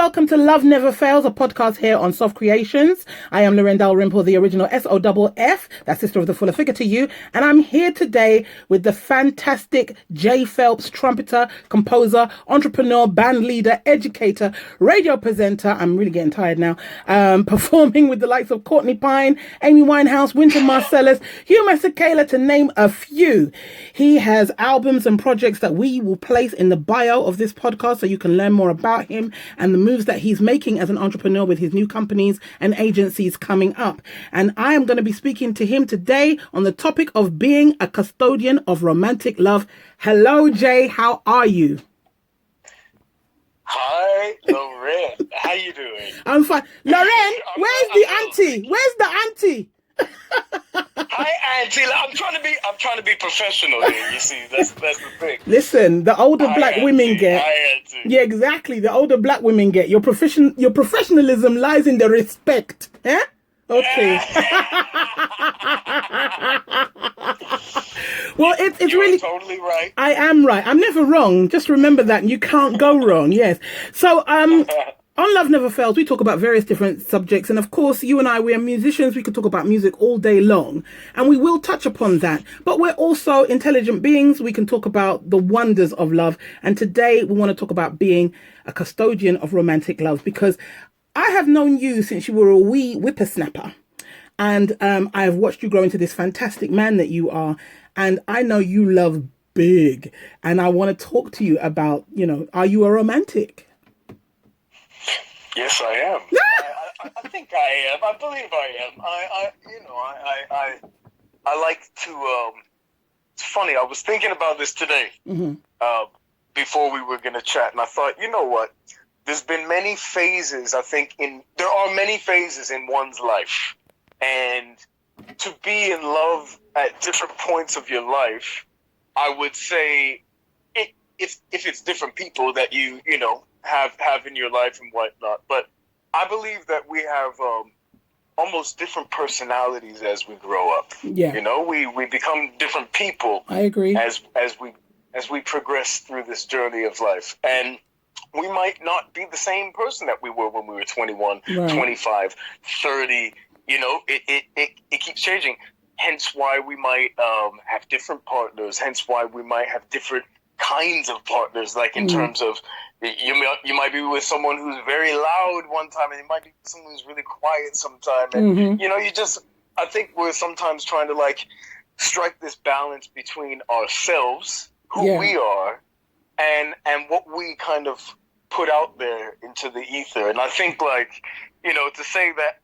welcome to Love Never Fails, a podcast here on SoFF Creations. I am Lorraine Dalrymple, the original SoFF, that sister of the fuller figure to you, and I'm here today with the fantastic Jay Phelps, trumpeter, composer, entrepreneur, band leader, educator, radio presenter. I'm really getting tired now. Performing with the likes of Courtney Pine, Amy Winehouse, Wynton Marsalis, Hugh Masekela, to name a few. He has albums and projects that we will place in the bio of this podcast so you can learn more about him and the moves that he's making as an entrepreneur with his new companies and agencies coming up. And I am going to be speaking to him today on the topic of being a custodian of romantic love. Hello, Jay. How are you? Hi, Lorraine. How you doing? I'm fine. Lorraine, where's the auntie? Where's the auntie? Hi, Auntie. I'm trying to be professional here. You see, that's the thing. Listen, the older black women get. Hi, Auntie. Yeah, exactly. The older black women get. Your professionalism lies in the respect. Eh? Okay. Well, it's You're really totally right. I am right. I'm never wrong. Just remember that you can't go wrong. Yes. So, on Love Never Fails, we talk about various different subjects. And of course, you and I, we are musicians. We could talk about music all day long. And we will touch upon that. But we're also intelligent beings. We can talk about the wonders of love. And today we want to talk about being a custodian of romantic love, because I have known you since you were a wee whippersnapper. And I have watched you grow into this fantastic man that you are. And I know you love big. And I want to talk to you about, are you a romantic? Yes, I am. I think I am. I believe I am. I like to. It's funny. I was thinking about this today. Before we were gonna chat, and I thought, you know what? There's been many phases. I think there are many phases in one's life, and to be in love at different points of your life, I would say, if it's different people that you have in your life and whatnot. But I believe that we have almost different personalities as we grow up. Yeah. We become different people. I agree. As we progress through this journey of life. And we might not be the same person that we were when we were 21, right. 25, 30. It keeps changing. Hence why we might have different partners. Hence why we might have different kinds of partners, like in terms of you might be with someone who's very loud one time, and you might be with someone who's really quiet sometime, and I think we're sometimes trying to strike this balance between ourselves, who we are, and what we kind of put out there into the ether. And I think to say that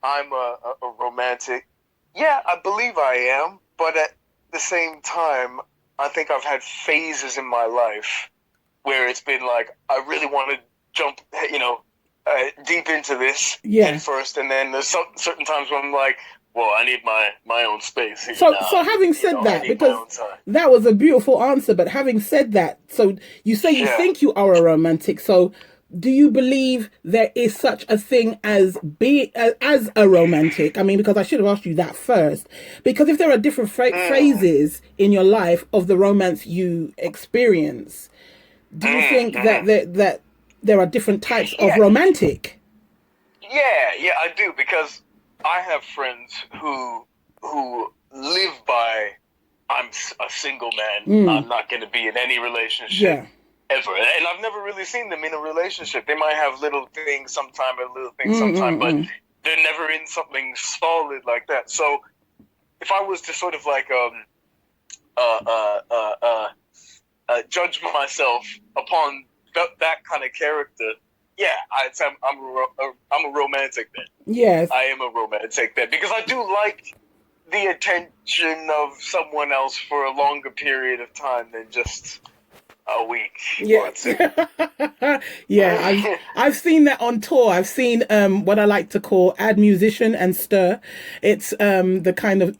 I'm a romantic, yeah, I believe I am, but at the same time, I think I've had phases in my life where it's been I really want to jump, deep into this at first, and then there's certain times when I'm well, I need my own space here. So having said that, because that was a beautiful answer, but having said that, so you say you think you are a romantic, so do you believe there is such a thing as as a romantic? I mean, because I should have asked you that first. Because if there are different phases in your life of the romance you experience, do you think that there are different types of romantic? Yeah, I do, because I have friends who live by, I'm a single man. I'm not going to be in any relationship. Yeah. Ever. And I've never really seen them in a relationship. They might have little things sometime and little things sometime, but they're never in something solid like that. So if I was to sort of judge myself upon that kind of character, yeah, I'd say I'm a romantic then. Yes. I am a romantic then, because I do like the attention of someone else for a longer period of time than just a week. Yeah. Yeah, I've seen that on tour. I've seen what I like to call add musician and stir. It's the kind of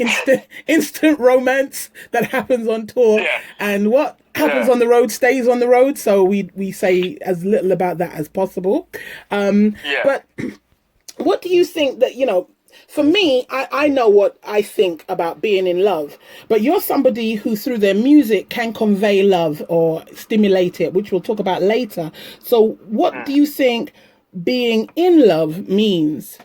instant romance that happens on tour. Yeah. And what happens on the road stays on the road. So we say as little about that as possible. But what do you think that, For me, I know what I think about being in love, but you're somebody who through their music can convey love or stimulate it, which we'll talk about later. So what do you think being in love means?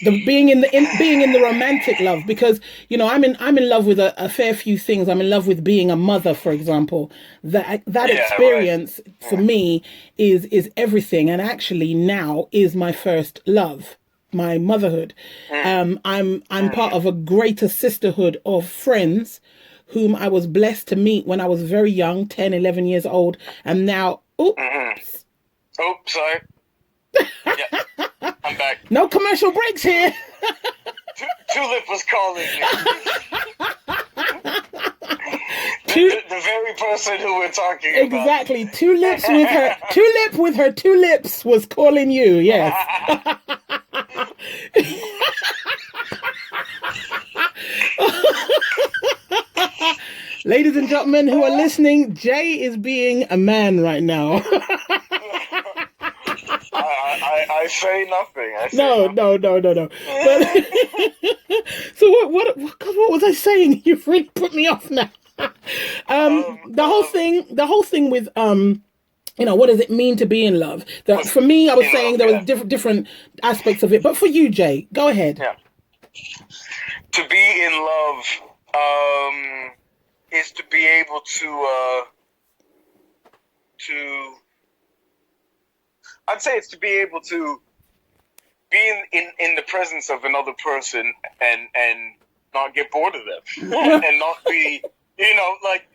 Being in the romantic love, because I'm in love with a fair few things. I'm in love with being a mother, for example. That experience for me is everything, and actually now is my first love, my motherhood. I'm part of a greater sisterhood of friends whom I was blessed to meet when I was very young, 10, 11 years old, and now sorry. Yeah, I'm back. No commercial breaks here. Tulip was calling me. The very person who we're talking about. Exactly. Tulip with her two lips was calling you. Yes. Ladies and gentlemen who are listening, Jay is being a man right now. I say nothing. No. But, so what was I saying? You've really put me off now. The whole thing with what does it mean to be in love? For me, I was saying there was different aspects of it. But for you, Jay, go ahead. Yeah. To be in love is to be able to I'd say it's to be able to be in the presence of another person and not get bored of them and not be, like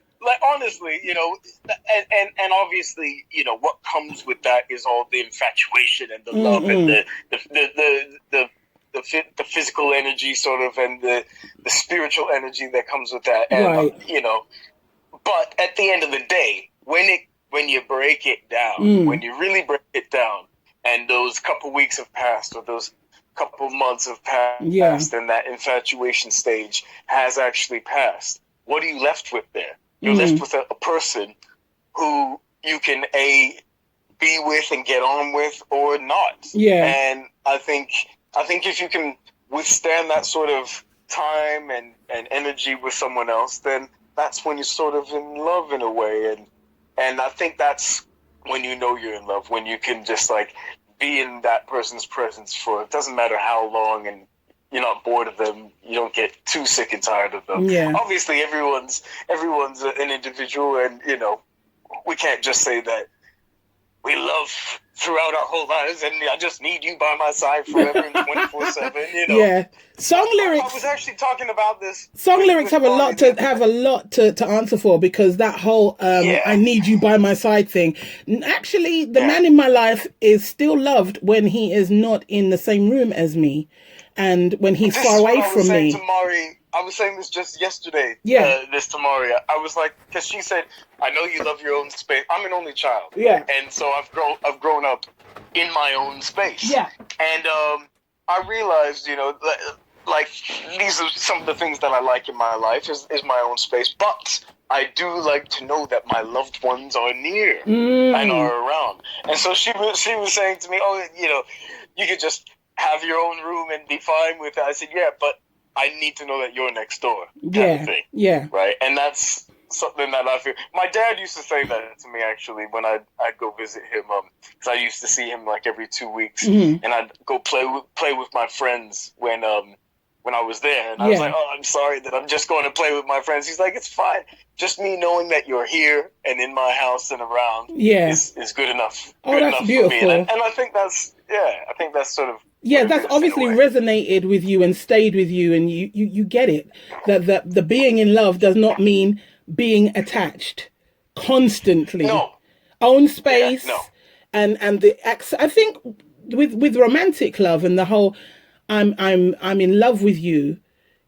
honestly, and obviously, what comes with that is all the infatuation and the love and the physical energy sort of and the spiritual energy that comes with that. And, right. But at the end of the day, when you break it down, when you really break it down, and those couple weeks have passed, or those couple months have passed, and that infatuation stage has actually passed, what are you left with there? You're left with a person who you can be with and get on with, or not. Yeah. And I think if you can withstand that sort of time and energy with someone else, then that's when you're sort of in love in a way. And I think that's when you know you're in love, when you can just like be in that person's presence for, it doesn't matter how long, and you're not bored of them. You don't get too sick and tired of them. Yeah. Obviously, everyone's an individual, and we can't just say that we love throughout our whole lives, and I just need you by my side forever and 24/7. Yeah. Song lyrics. I was actually talking about this. Song lyrics have a lot to answer for, because that whole I need you by my side thing. Actually, the man in my life is still loved when he is not in the same room as me, and when he's far away from me. I was saying this just yesterday. Yeah. This to Mari. I was like, because she said, "I know you love your own space." I'm an only child. Yeah. And so I've grown up in my own space. Yeah. And I realized, like these are some of the things that I like in my life is my own space. But I do like to know that my loved ones are near and are around. And so she was saying to me, "Oh, you could just have your own room and be fine with it." I said, "Yeah, but I need to know that you're next door." Kind of thing. Yeah. Right. And that's something that I feel. My dad used to say that to me actually when I'd go visit him, because I used to see him like every 2 weeks, and I'd go play with my friends when I was there, and I was like, "Oh, I'm sorry that I'm just going to play with my friends." He's like, "It's fine. Just me knowing that you're here and in my house and around is good enough." Oh, good that's enough beautiful. For me. And I think that's sort of. Yeah, that's obviously resonated with you and stayed with you, and you get it. That the being in love does not mean being attached constantly. No. Own space. Yeah, no. And I think with romantic love and the whole I'm in love with you,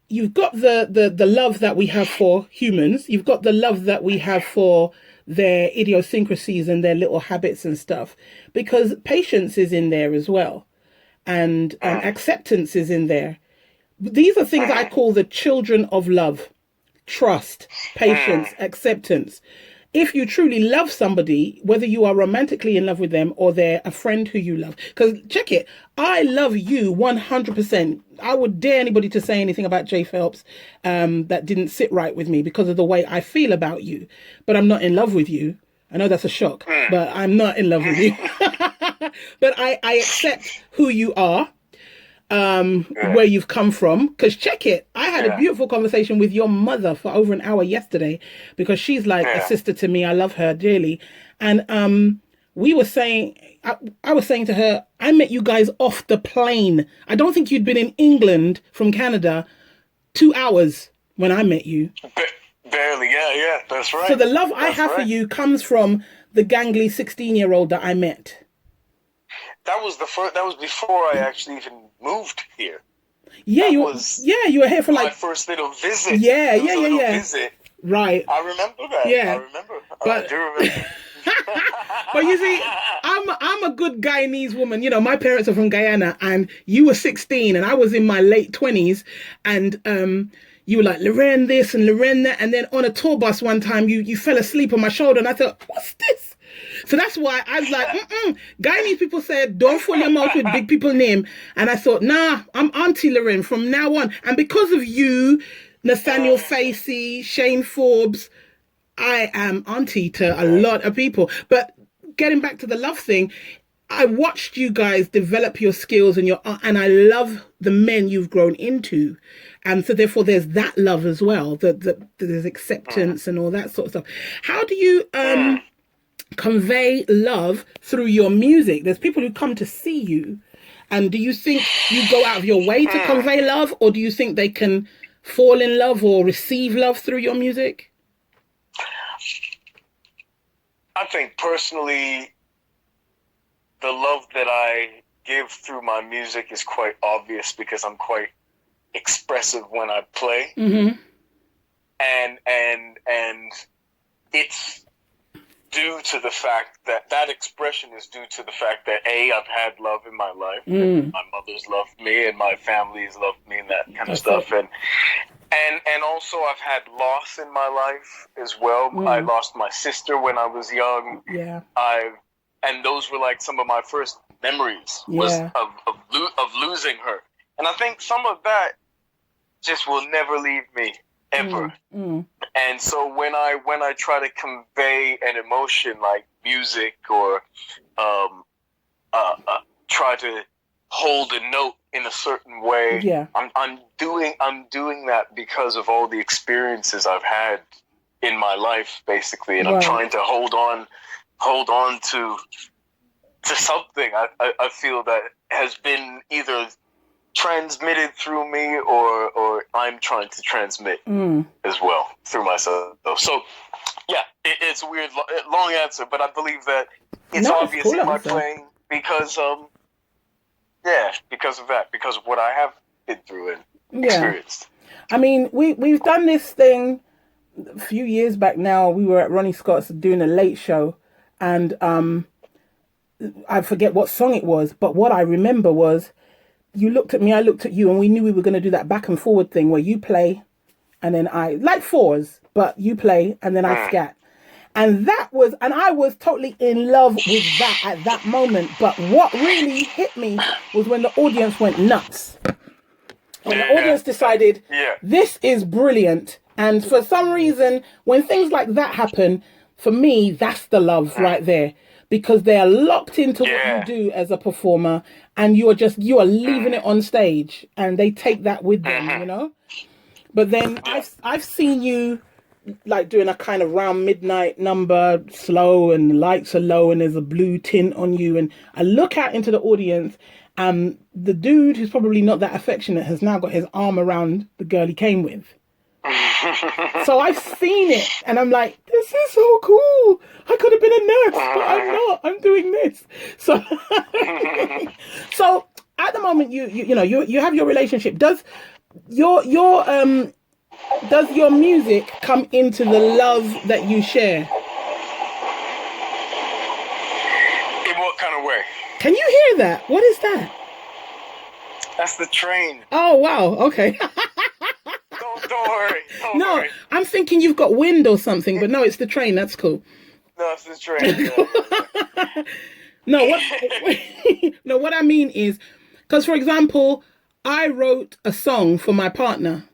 you've got the love that we have for humans. You've got the love that we have for their idiosyncrasies and their little habits and stuff, because patience is in there as well. And acceptance is in there. These are things I call the children of love: trust, patience, acceptance. if you truly love somebody, whether you are romantically in love with them or they're a friend who you love. Because check it, I love you 100%. I would dare anybody to say anything about Jay Phelps that didn't sit right with me because of the way I feel about you. But I'm not in love with you. I know that's a shock, but I'm not in love with you. But I accept who you are. Where you've come from, because check it, I had a beautiful conversation with your mother for over an hour yesterday, because she's like a sister to me. I love her dearly. And we were saying, I was saying to her, I met you guys off the plane. I don't think you'd been in England from Canada 2 hours when I met you. Barely, yeah, that's right. So the love I have for you comes from the gangly 16-year-old that I met. That was before I actually even moved here. Yeah, you were here for like my first little visit. Yeah. Visit. Right. I remember that. Yeah. I remember. I do remember. But you see, I'm a good Guyanese woman. You know, my parents are from Guyana, and you were 16 and I was in my late 20s, and you were like, Lorraine this and Lorraine that, and then on a tour bus one time you fell asleep on my shoulder, and I thought, what's this? So that's why I was like, Guyanese people said, don't fill your mouth with big people name. And I thought, nah, I'm Auntie Lorraine from now on. And because of you, Nathaniel Facey, Shane Forbes, I am auntie to a lot of people. But getting back to the love thing, I watched you guys develop your skills and and I love the men you've grown into. And so therefore there's that love as well, there's acceptance and all that sort of stuff. How do you convey love through your music? There's people who come to see you, and do you think you go out of your way to convey love, or do you think they can fall in love or receive love through your music? I think personally the love that I give through my music is quite obvious, because I'm quite expressive when I play. And it's due to the fact that expression is due to the fact that I've had love in my life. My mother's loved me and my family's loved me and that kind of stuff. And also I've had loss in my life as well. I lost my sister when I was young. And those were like some of my first memories was of losing her. And I think some of that just will never leave me. Ever. And so when I try to convey an emotion like music, or try to hold a note in a certain way, I'm doing that because of all the experiences I've had in my life, basically, and I'm trying to hold on to something I feel that has been either transmitted through me or I'm trying to transmit as well through myself. So yeah, it's a weird long answer, but I believe that it's obvious in my playing because because of that, because of what I have been through and experienced. I mean, we've done this thing a few years back now. We were at Ronnie Scott's doing a late show, and I forget what song it was, but what I remember was, you looked at me, I looked at you, and we knew we were going to do that back and forward thing where you play and then I, like fours, but you play and then I scat. And I was totally in love with that at that moment. But what really hit me was when the audience went nuts. When the audience decided, this is brilliant. And for some reason, when things like that happen, for me, that's the love right there. Because they are locked into what you do as a performer, and you are leaving it on stage, and they take that with them, you know. But then I've seen you like doing a kind of round midnight number, slow, and the lights are low, and there's a blue tint on you, and I look out into the audience, and the dude who's probably not that affectionate has now got his arm around the girl he came with. So I've seen it, and I'm like, this is so cool. I could have been a nurse, but I'm not. I'm doing this. So, so at the moment, you have your relationship. Does your music come into the love that you share? In what kind of way? Can you hear that? What is that? That's the train. Oh wow. Okay. Don't worry. Don't No, worry. I'm thinking you've got wind or something, but no, it's the train. That's cool. No, it's the train. Yeah. No, no, what I mean is, because for example, I wrote a song for my partner.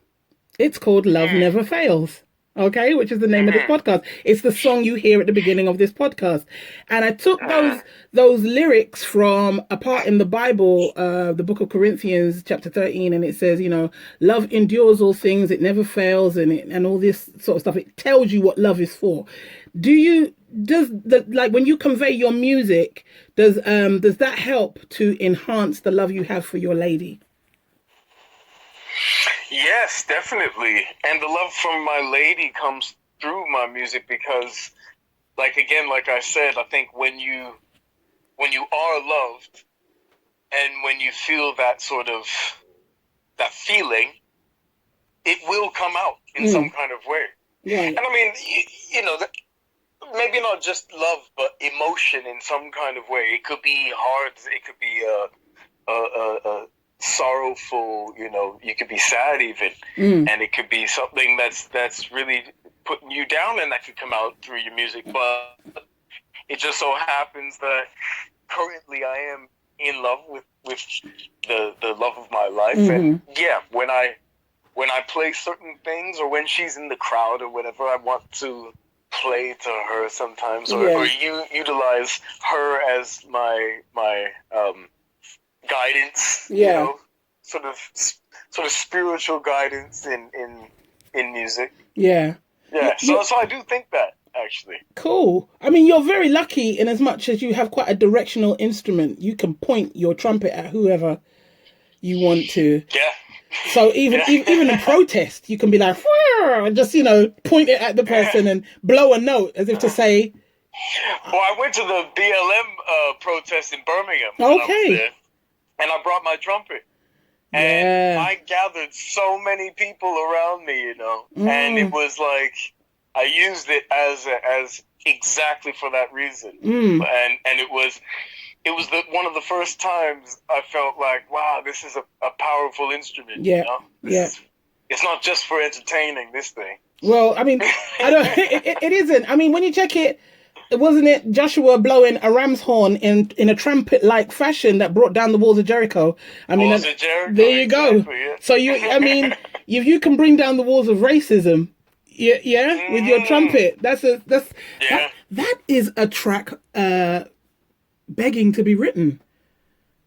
It's called Love Never Fails. Okay, which is the name of this podcast. It's the song you hear at the beginning of this podcast. And I took those lyrics from a part in the Bible, the book of Corinthians, chapter 13, and it says, love endures all things, it never fails, and all this sort of stuff. It tells you what love is for. When you convey your music, does that help to enhance the love you have for your lady? Yes, definitely. And the love from my lady comes through my music because, like I said, I think when you are loved and when you feel that that feeling, it will come out in some kind of way. Yeah. And I mean, maybe not just love, but emotion in some kind of way. It could be hard. It could be a sorrowful, you could be sad even, and it could be something that's really putting you down, and that could come out through your music. But it just so happens that currently I am in love with the love of my life, and yeah, when I play certain things, or when she's in the crowd or whatever, I want to play to her sometimes, or utilize her as my guidance, sort of spiritual guidance in music. Yeah. So I do think that, actually. Cool. I mean, you're very lucky in as much as you have quite a directional instrument. You can point your trumpet at whoever you want to. Yeah. So even in protest, you can be like, just point it at the person and blow a note as if to say. Well, I went to the BLM protest in Birmingham. Okay. And I brought my trumpet. And I gathered so many people around me, and it was like I used it as exactly for that reason. And it was one of the first times I felt like, wow, this is a powerful instrument. It's not just for entertaining, this thing. Well, I mean, it isn't. I mean, when you check it, wasn't it Joshua blowing a ram's horn in a trumpet-like fashion that brought down the walls of Jericho? I mean, there you go. Yeah. So if you can bring down the walls of racism, with your trumpet, that is a track begging to be written.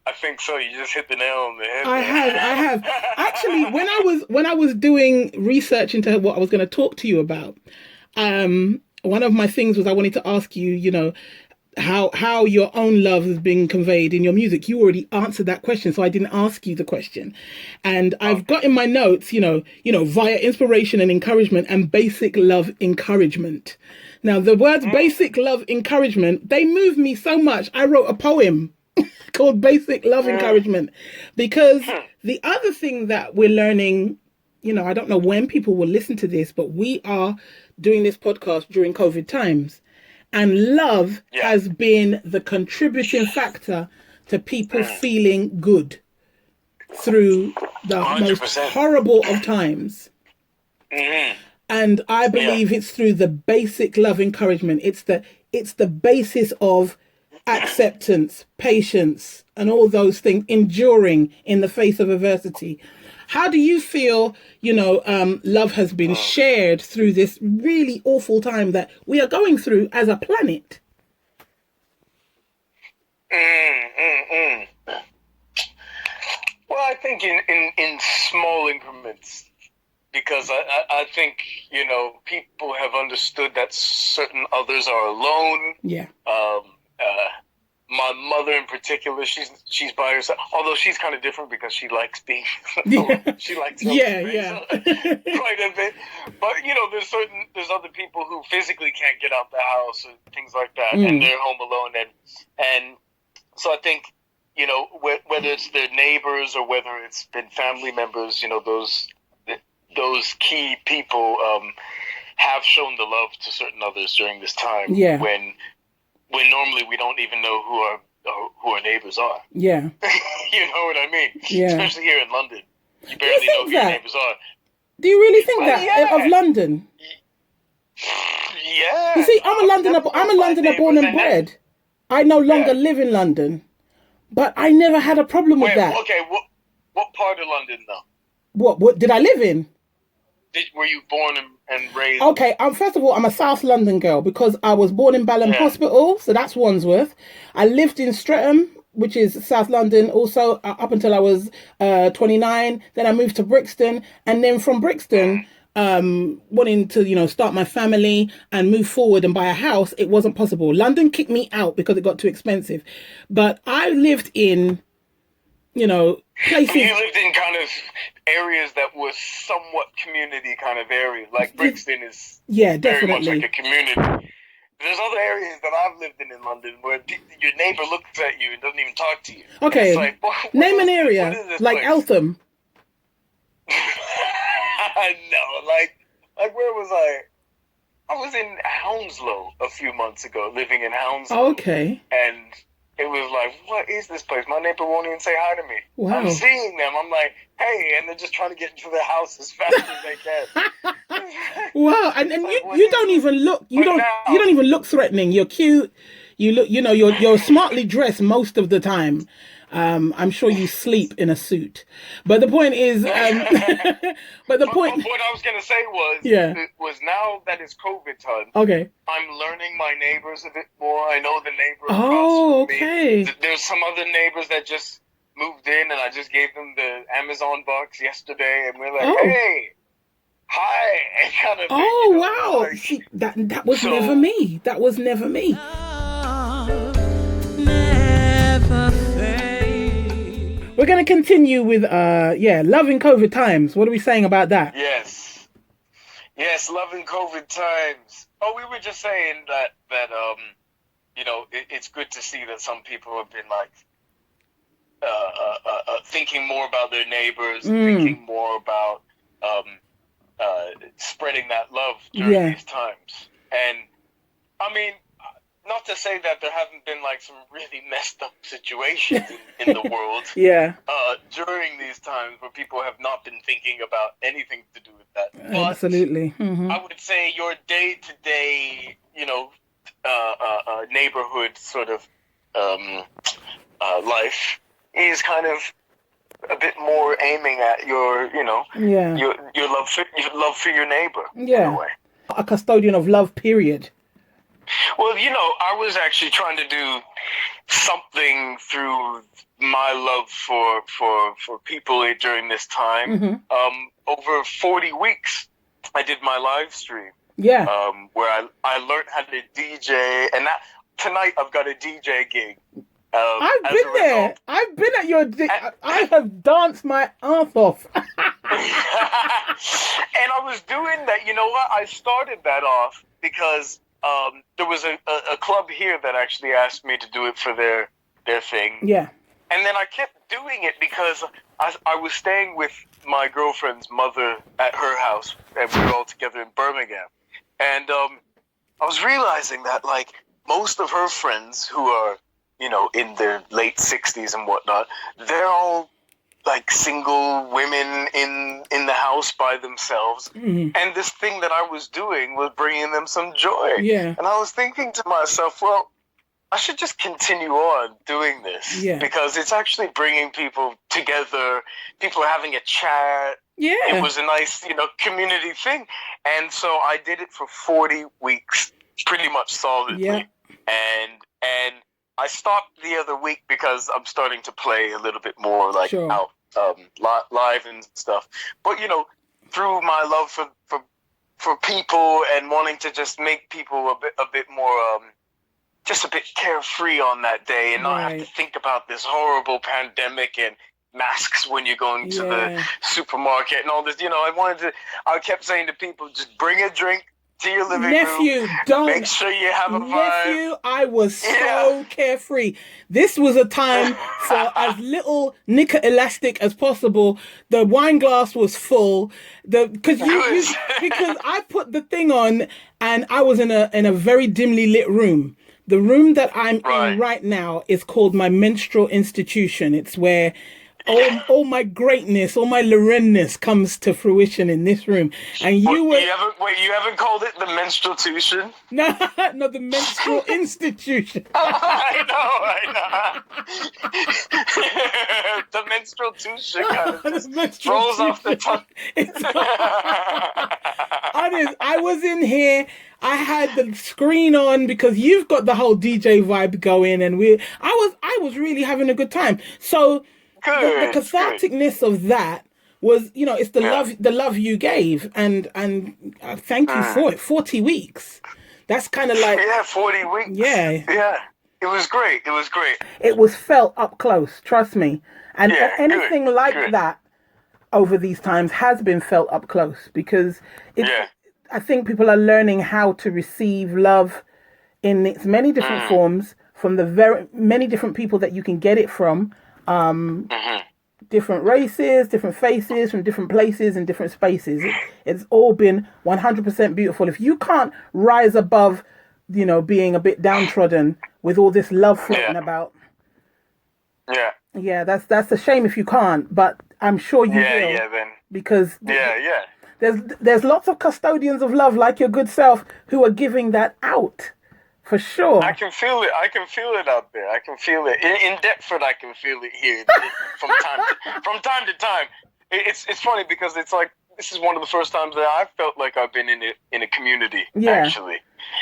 I think so. You just hit the nail on the head. I have. Actually, when I was doing research into what I was going to talk to you about, one of my things was I wanted to ask you, how your own love has been conveyed in your music. You already answered that question, so I didn't ask you the question. And I've got in my notes, via inspiration and encouragement and basic love encouragement. Now, the words basic love encouragement, they move me so much. I wrote a poem called Basic Love Encouragement, because the other thing that we're learning, I don't know when people will listen to this, but we are doing this podcast during COVID times, and love has been the contributing factor to people feeling good through the 100%. Most horrible of times. And I believe it's through the basic love encouragement. It's the basis of acceptance, patience, and all those things, enduring in the face of adversity. How do you feel, love has been shared through this really awful time that we are going through as a planet? Well, I think in small increments, because I think, people have understood that certain others are alone. Yeah. My mother in particular, she's by herself, although she's kind of different because she likes being she likes quite a bit. But there's other people who physically can't get out the house or things like that, and they're home alone, and so I think whether it's their neighbors or whether it's been family members, those key people have shown the love to certain others during this time. Yeah. When normally we don't even know who our neighbors are. Yeah. You know what I mean? Yeah. Especially here in London. You barely know who your neighbors are. Do you really think that yeah. of London? Yeah. You see, I'm a Londoner born and bred. I no longer live in London, but I never had a problem with that. Okay, what part of London though? What did I live in? Were you born and raised? Okay, first of all, I'm a South London girl because I was born in Balham Hospital, so that's Wandsworth. I lived in Streatham, which is South London, also up until I was 29. Then I moved to Brixton, and then from Brixton, wanting to start my family and move forward and buy a house, it wasn't possible. London kicked me out because it got too expensive. But I lived in places. You lived in kind of areas that was somewhat community kind of area, like Brixton is very much like a community. There's other areas that I've lived in London where your neighbor looks at you and doesn't even talk to you. Okay, it's like, name an area like place? Eltham. No, like where was I? I was in Hounslow a few months ago, living in Hounslow. Okay. And it was like, what is this place? My neighbor won't even say hi to me. Wow. I'm seeing them. I'm like, hey, and they're just trying to get into the house as fast as they can. Wow, and you don't even look you don't even look threatening. You're cute. You look you're smartly dressed most of the time. I'm sure you sleep in a suit, but the point is, What I was gonna say was now that it's COVID time. Okay. I'm learning my neighbors a bit more. I know the neighbor across from me. There's some other neighbors that just moved in, and I just gave them the Amazon box yesterday, and we're like, hey, hi, and kind of. Wow! Like, see, that was never me. That was never me. We're going to continue with, loving COVID times. What are we saying about that? Yes, loving COVID times. Oh, we were just saying that it's good to see that some people have been like thinking more about their neighbors, thinking more about spreading that love during these times. And I mean, not to say that there haven't been like some really messed up situations in the world during these times where people have not been thinking about anything to do with that. But absolutely. Mm-hmm. I would say your day-to-day, neighborhood sort of life is kind of a bit more aiming at your love for your neighbor. Yeah. In a way. A custodian of love, period. Well, I was actually trying to do something through my love for people during this time. Mm-hmm. Over 40 weeks, I did my live stream. Yeah. Where I learned how to DJ, and tonight I've got a DJ gig. I've been there. I've been at your. I have danced my ass off. And I was doing that. You know what? I started that off because there was a club here that actually asked me to do it for their thing. Yeah. And then I kept doing it because I was staying with my girlfriend's mother at her house, and we were all together in Birmingham. And I was realizing that like most of her friends who are in their late 60s and whatnot, they're all like single women in the house by themselves. Mm-hmm. And this thing that I was doing was bringing them some joy. Yeah. And I was thinking to myself, well, I should just continue on doing this because it's actually bringing people together. People are having a chat. Yeah. It was a nice, community thing. And so I did it for 40 weeks, pretty much solidly. Yeah. And I stopped the other week because I'm starting to play a little bit more like out live and stuff. But through my love for people and wanting to just make people a bit more just a bit carefree on that day and not have to think about this horrible pandemic and masks when you're going to the supermarket and all this. I kept saying to people, just bring a drink to your living room. Don't make sure you have a vibe. I was so carefree. This was a time for as little nickel elastic as possible. The wine glass was full. Because I put the thing on and I was in a very dimly lit room. The room that I'm in right now is called my menstrual institution. It's where all my greatness, all my Lorenness comes to fruition in this room. And you haven't called it the menstruation? No, no, the menstrual institution. I know. The menstruation kind of just rolls off the tongue. Honest, I was in here. I had the screen on because you've got the whole DJ vibe going, and I was really having a good time. So the catharticness of that was, it's the love you gave, and thank you for it. 40 weeks. That's kind of like 40 weeks. Yeah. It was great. It was felt up close. Trust me. And anything like that over these times has been felt up close because I think people are learning how to receive love in its many different forms from the very many different people that you can get it from. Different races, different faces, from different places and different spaces. It's all been 100% beautiful. If you can't rise above, being a bit downtrodden with all this love floating about. Yeah, that's a shame if you can't, but I'm sure you will. Then. Because there's lots of custodians of love like your good self who are giving that out. For sure. I can feel it. I can feel it out there. I can feel it. In Deptford, I can feel it here from time to time. It's funny because it's like this is one of the first times that I felt like I've been in a community, actually.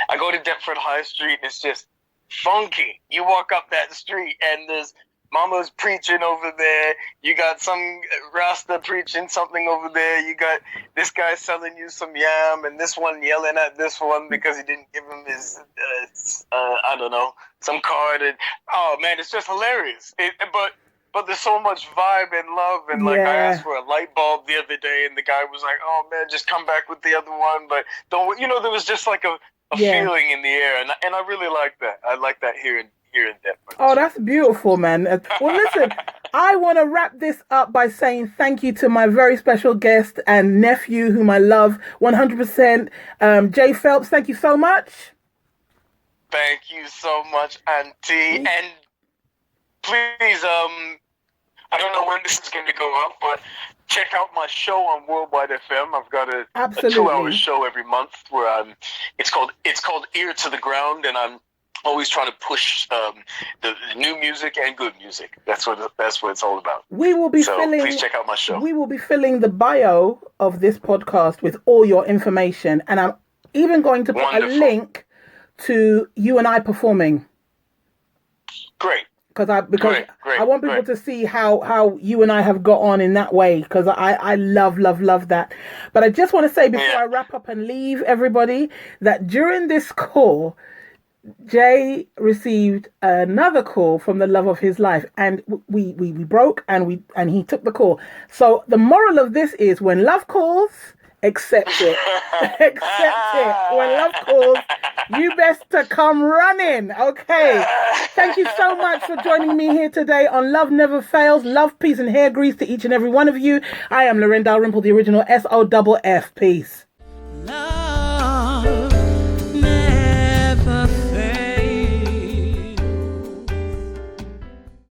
I go to Deptford High Street and it's just funky. You walk up that street and there's Mama's preaching over there. You got some Rasta preaching something over there. You got this guy selling you some yam, and this one yelling at this one because he didn't give him his, some card. And oh man, it's just hilarious. But there's so much vibe and love, and I asked for a light bulb the other day, and the guy was like, "Oh man, just come back with the other one." But don't, there was just like a feeling in the air, and I really like that. I like that here in Deptford. Oh, that's beautiful, man. Well, listen, I want to wrap this up by saying thank you to my very special guest and nephew, whom I love 100%, Jay Phelps. Thank you so much. Thank you so much, Auntie. And please, I don't know when this is going to go up, but check out my show on Worldwide FM. I've got a 2-hour show every month where it's called Ear to the Ground, and I'm always trying to push the new music and good music. That's what it's all about. Please check out my show. We will be filling the bio of this podcast with all your information, and I'm even going to put a link to you and I performing. Great. Because I want people to see how you and I have got on in that way, because I love that. But I just want to say before I wrap up and leave everybody that during this call, Jay received another call from the love of his life, and we broke and he took the call. So the moral of this is, when love calls, accept it. Accept it. When love calls, you best to come running. Okay. Thank you so much for joining me here today on Love Never Fails. Love, peace, and hair grease to each and every one of you. I am Loren Dalrymple, the original SoFF. Peace.